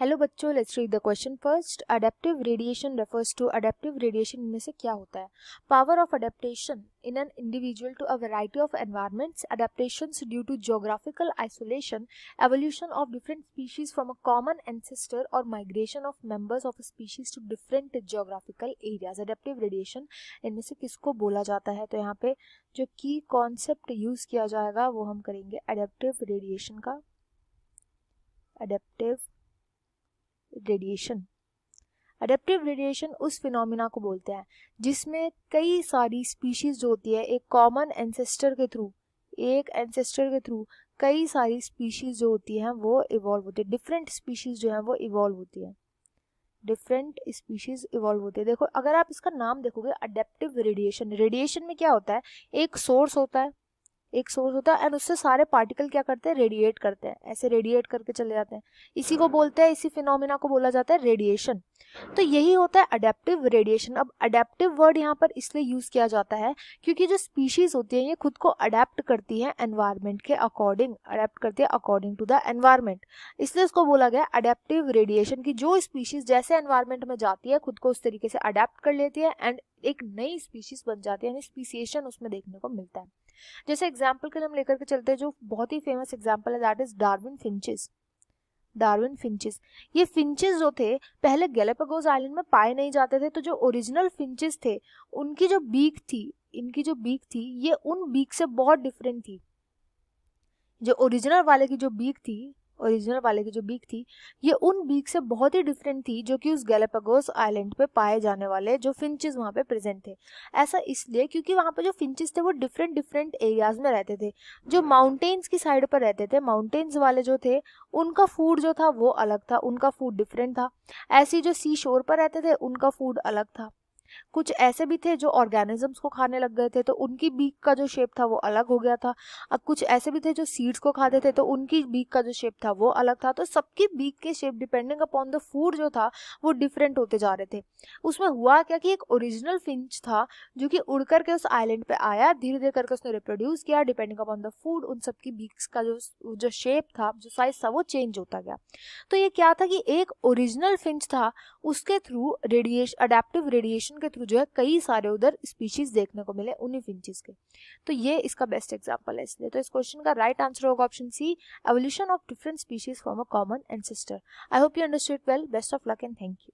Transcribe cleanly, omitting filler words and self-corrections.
Hello बच्चों, let's read the question first. Adaptive radiation refers to adaptive radiation में से क्या होता है? Power of adaptation in an individual to a variety of environments, adaptations due to geographical isolation, evolution of different species from a common ancestor और migration of members of a species to different geographical areas. Adaptive radiation इनमें से किसको बोला जाता है? तो यहाँ पे जो की कॉन्सेप्ट यूज किया जाएगा वो हम करेंगे अडेप्टिव रेडिएशन का। अडेप्टिव रेडिएशन, अडेप्टिव रेडिएशन उस फिनोमिना को बोलते हैं जिसमें कई सारी स्पीशीज जो होती है एक कॉमन एंसेस्टर के थ्रू कई सारी स्पीशीज जो होती हैं वो इवॉल्व होती है। डिफरेंट स्पीशीज जो है वो इवॉल्व होती है, डिफरेंट स्पीशीज इवॉल्व होती है। देखो, अगर आप इसका नाम देखोगे अडेप्टिव रेडिएशन, रेडिएशन में क्या होता है, एक सोर्स होता है एंड उससे सारे पार्टिकल क्या करते हैं, रेडिएट करते हैं, ऐसे रेडिएट करके चले जाते हैं। इसी को बोलते हैं, इसी फिनोमिना को बोला जाता है रेडिएशन। तो यही होता है अडेप्टिव रेडिएशन। अब अडेप्टिव वर्ड यहाँ पर इसलिए यूज किया जाता है क्योंकि जो स्पीशीज होती है ये खुद को अडेप्ट करती है एनवायरमेंट के अकॉर्डिंग, अडेप्ट करती है अकॉर्डिंग टू द एनवायरमेंट, इसलिए इसको बोला गया अडेप्टिव रेडिएशन की जो स्पीशीज जैसे एनवायरमेंट में जाती है खुद को उस तरीके से अडेप्ट कर लेती है एंड एक नई स्पीशीज बन जाती है, यानी स्पीसिएशन उसमें देखने को मिलता है। जैसे एग्जाम्पल के लिए हम लेकर के चलते हैं, जो बहुत ही फेमस एग्जाम्पल है दैट इज डार्विन फिंचेस। ये फिंचेस जो थे पहले गैलापागोस आइलैंड में पाए नहीं जाते थे, तो जो ओरिजिनल फिंचेस थे इनकी जो बीक थी ये उन बीक से बहुत डिफरेंट थी। जो ओरिजिनल वाले की जो बीक थी ये उन बीक से बहुत ही डिफरेंट थी जो कि उस गैलापागोस आइलैंड पे पाए जाने वाले जो फिंचेस वहाँ पे प्रेजेंट थे। ऐसा इसलिए क्योंकि वहाँ पे जो फिंचेस थे वो डिफरेंट एरियाज में रहते थे। जो माउंटेन्स की साइड पर रहते थे, माउंटेन्स वाले जो थे उनका फूड जो था वो अलग था, उनका फूड डिफरेंट था। ऐसे जो सी शोर पर रहते थे उनका फूड अलग था। कुछ ऐसे भी थे जो ऑर्गेनिजम्स को खाने लग गए थे तो उनकी बीक का जो शेप था वो अलग हो गया था। अब कुछ ऐसे भी थे जो सीड्स को खाते थे तो उनकी बीक का जो शेप था वो अलग था। तो सबकी बीक के shape depending upon the food जो था वो डिफरेंट होते जा रहे थे। उसमें हुआ क्या कि एक ओरिजिनल फिंच था जो कि उड़ करके उस आइलैंड पे आया, धीरे धीरे करके उसने रिप्रोड्यूस किया, डिपेंडिंग अपॉन द फूड उन सबकी बीक्स का जो शेप था, जो साइज था वो चेंज होता गया। तो ये क्या था कि एक ओरिजिनल फिंच था, उसके थ्रू रेडिएशन, अडेप्टिव रेडिएशन के थ्रू जो है कई सारे उधर स्पीशीज देखने को मिले उन्हीं फिंचेस के। तो ये इसका बेस्ट एग्जांपल है इसलिए। तो इस क्वेश्चन का राइट आंसर होगा option C, evolution of different species from a common ancestor. I hope you understood well. Best of luck and thank you.